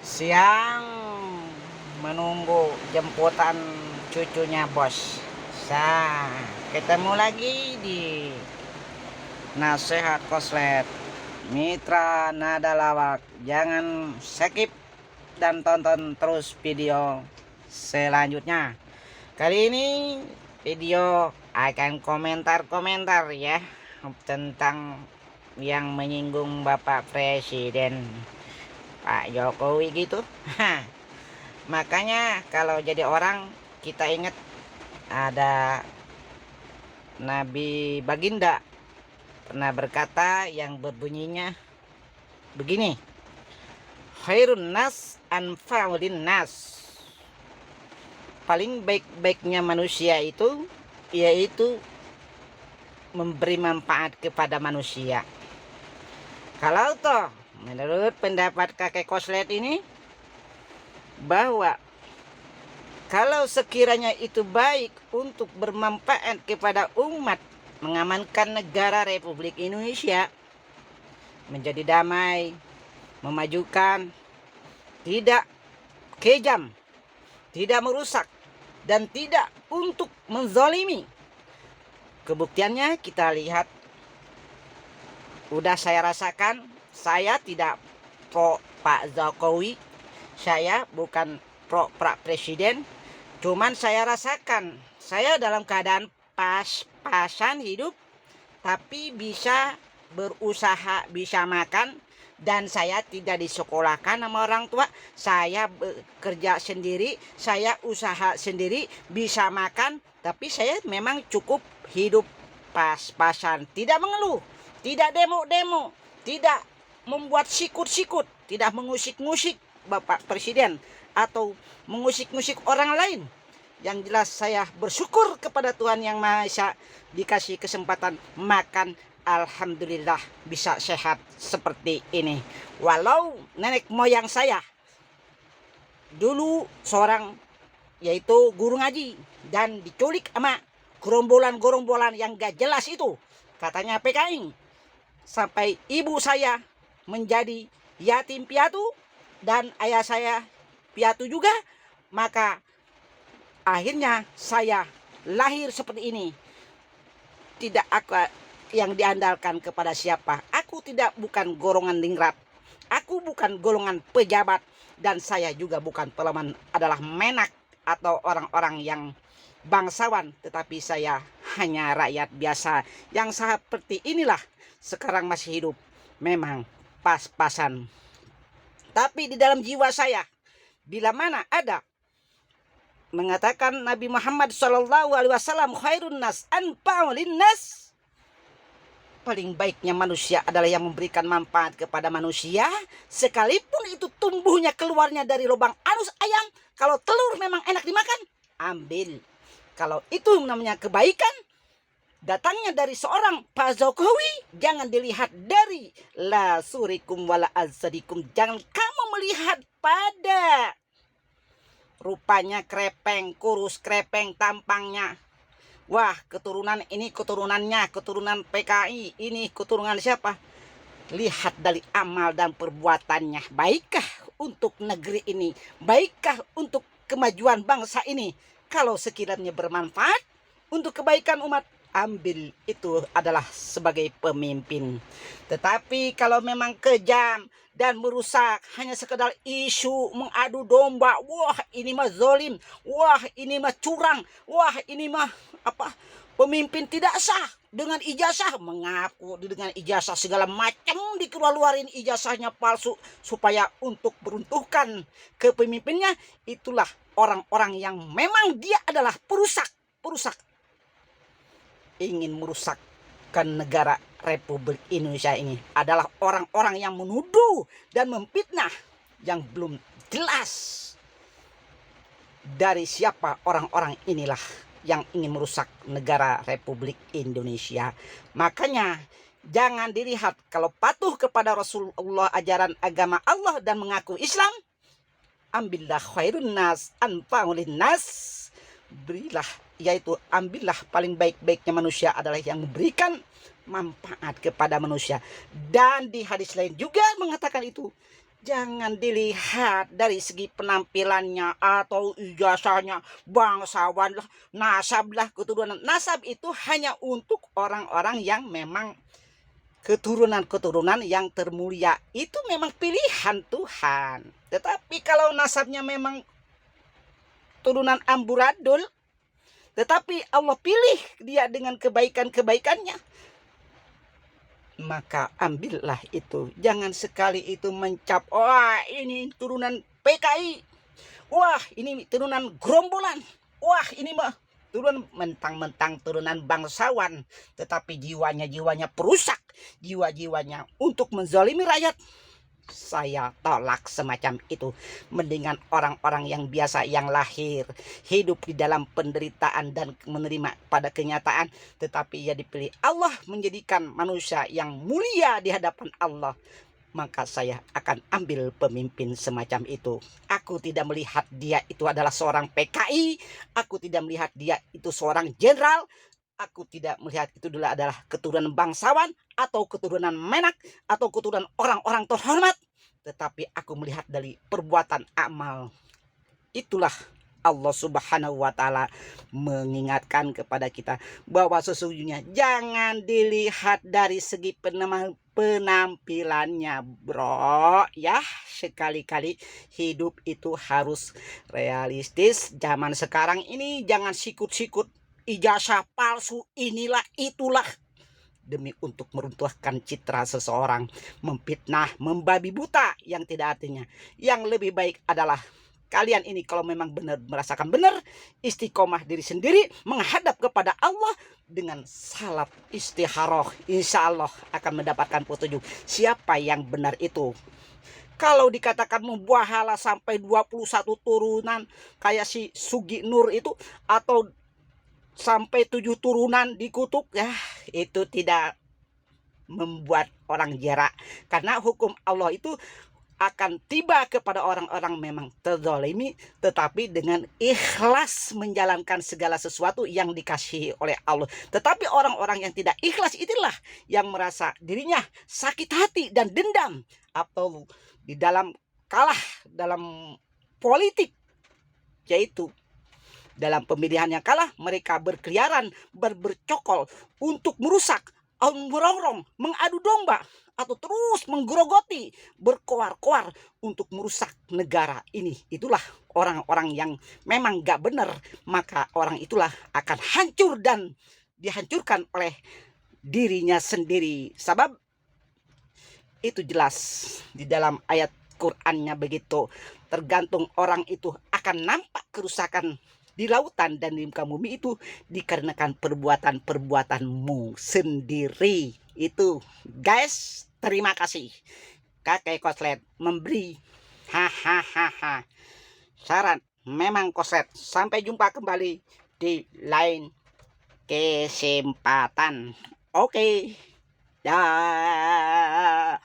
Siang menunggu jemputan cucunya bos. Ketemu lagi di Nasihat Koslet Mitra Nada Lawak. Jangan skip dan tonton terus video selanjutnya. Kali ini video akan komentar-komentar ya tentang yang menyinggung Bapak Presiden Pak Jokowi gitu. Makanya kalau jadi orang kita ingat ada Nabi Baginda pernah berkata yang berbunyinya begini, khairun nas anfa'ulin nas. Paling baik-baiknya manusia itu yaitu memberi manfaat kepada manusia. Kalau toh menurut pendapat kakek Koslet ini, bahwa kalau sekiranya itu baik untuk bermanfaat kepada umat, mengamankan negara Republik Indonesia menjadi damai, memajukan, tidak kejam, tidak merusak, dan tidak untuk menzalimi. Kebuktiannya kita lihat, udah saya rasakan. Saya tidak pro Pak Jokowi, saya bukan pro Pak Presiden, cuman saya rasakan saya dalam keadaan pas-pasan hidup, tapi bisa berusaha, bisa makan, dan saya tidak disekolahkan sama orang tua. Saya bekerja sendiri, saya usaha sendiri, bisa makan, tapi saya memang cukup hidup pas-pasan, tidak mengeluh, tidak demo-demo, tidak membuat sikut-sikut, tidak mengusik-ngusik Bapak Presiden atau mengusik-ngusik orang lain. Yang jelas saya bersyukur kepada Tuhan Yang Maha Esa dikasih kesempatan makan, alhamdulillah bisa sehat seperti ini. Walau nenek moyang saya dulu seorang yaitu guru ngaji dan diculik sama gerombolan-gerombolan yang gak jelas itu, katanya PKI, sampai ibu saya menjadi yatim piatu dan ayah saya piatu juga. Maka akhirnya saya lahir seperti ini. Tidak aku yang diandalkan kepada siapa. Aku bukan golongan ningrat, aku bukan golongan pejabat, dan saya juga bukan adalah menak atau orang-orang yang bangsawan, tetapi saya hanya rakyat biasa yang seperti inilah sekarang masih hidup. Memang pas-pasan, tapi di dalam jiwa saya bila mana ada mengatakan Nabi Muhammad SAW, khairun nas anfa'ulin nas, paling baiknya manusia adalah yang memberikan manfaat kepada manusia, sekalipun itu tumbuhnya keluarnya dari lubang anus ayam. Kalau telur memang enak dimakan, ambil. Kalau itu namanya kebaikan datangnya dari seorang Pak Jokowi, jangan dilihat dari la surikum wala azadikum. Jangan kamu melihat pada rupanya krepeng, kurus krepeng tampangnya. Wah, keturunan ini keturunannya, keturunan PKI, ini keturunan siapa? Lihat dari amal dan perbuatannya. Baikkah untuk negeri ini? Baikkah untuk kemajuan bangsa ini? Kalau sekiranya bermanfaat untuk kebaikan umat, ambil. Itu adalah sebagai pemimpin. Tetapi kalau memang kejam dan merusak, hanya sekedar isu mengadu domba, wah ini mah zolim, wah ini mah curang, wah ini mah pemimpin tidak sah dengan ijazah, mengaku dengan ijazah segala macam, dikeluarin ijazahnya palsu supaya untuk beruntuhkan kepemimpinnya. Itulah orang-orang yang memang dia adalah perusak ingin merusakkan negara Republik Indonesia ini. Adalah orang-orang yang menuduh dan memfitnah yang belum jelas dari siapa orang-orang inilah yang ingin merusak negara Republik Indonesia. Makanya jangan dilihat, kalau patuh kepada Rasulullah, ajaran agama Allah, dan mengaku Islam, ambillah khairun nas anfa'ulin nas, berilah, yaitu ambillah paling baik-baiknya manusia adalah yang memberikan manfaat kepada manusia. Dan di hadis lain juga mengatakan itu, Jangan dilihat dari segi penampilannya atau ijazahnya, bangsawan lah, nasab lah, keturunan. Nasab itu hanya untuk orang-orang yang memang keturunan-keturunan yang termulia. Itu memang pilihan Tuhan. Tetapi kalau nasabnya memang turunan amburadul, tetapi Allah pilih dia dengan kebaikan-kebaikannya, maka ambillah itu. Jangan sekali itu mencap, wah ini turunan PKI, wah ini turunan gerombolan, wah ini mah turunan, mentang-mentang turunan bangsawan, tetapi jiwanya perusak, jiwanya untuk menzalimi rakyat. Saya tolak semacam itu. Mendingan orang-orang yang biasa, yang lahir hidup di dalam penderitaan dan menerima pada kenyataan, tetapi ia dipilih Allah menjadikan manusia yang mulia di hadapan Allah, maka saya akan ambil pemimpin semacam itu. Aku tidak melihat dia itu adalah seorang PKI, aku tidak melihat dia itu seorang jenderal, aku tidak melihat itu adalah keturunan bangsawan atau keturunan menak atau keturunan orang-orang terhormat, tetapi aku melihat dari perbuatan amal. Itulah Allah Subhanahu wa Ta'ala mengingatkan kepada kita bahwa sesungguhnya jangan dilihat dari segi penampilannya, bro. Ya, sekali-kali hidup itu harus realistis. Zaman sekarang ini jangan sikut-sikut ijazah palsu, inilah itulah, demi untuk meruntuhkan citra seseorang, memfitnah, membabi buta yang tidak artinya. Yang lebih baik adalah kalian ini kalau memang benar merasakan benar, istiqomah diri sendiri, menghadap kepada Allah dengan salat istikharah, insya Allah akan mendapatkan petunjuk siapa yang benar itu. Kalau dikatakan membuahala sampai 21 turunan kayak si Sugi Nur itu, atau sampai 7 turunan dikutuk, ya itu tidak membuat orang jera, karena hukum Allah itu akan tiba kepada orang-orang memang terzalimi, tetapi dengan ikhlas menjalankan segala sesuatu yang dikasihi oleh Allah. Tetapi orang-orang yang tidak ikhlas itulah yang merasa dirinya sakit hati dan dendam, atau di dalam kalah dalam politik, yaitu dalam pemilihan yang kalah, mereka berkeliaran, bercokol untuk merusak, merongrong, mengadu domba, atau terus menggerogoti, berkoar-koar untuk merusak negara ini. Itulah orang-orang yang memang gak benar, maka orang itulah akan hancur dan dihancurkan oleh dirinya sendiri. Sebab itu jelas di dalam ayat Qur'annya begitu. Tergantung orang itu akan nampak kerusakan di lautan dan di muka bumi itu dikarenakan perbuatan-perbuatanmu sendiri. Itu guys, terima kasih. Kakek Koslet memberi hahaha saran memang Koslet. Sampai jumpa kembali di lain kesempatan. Oke, dah.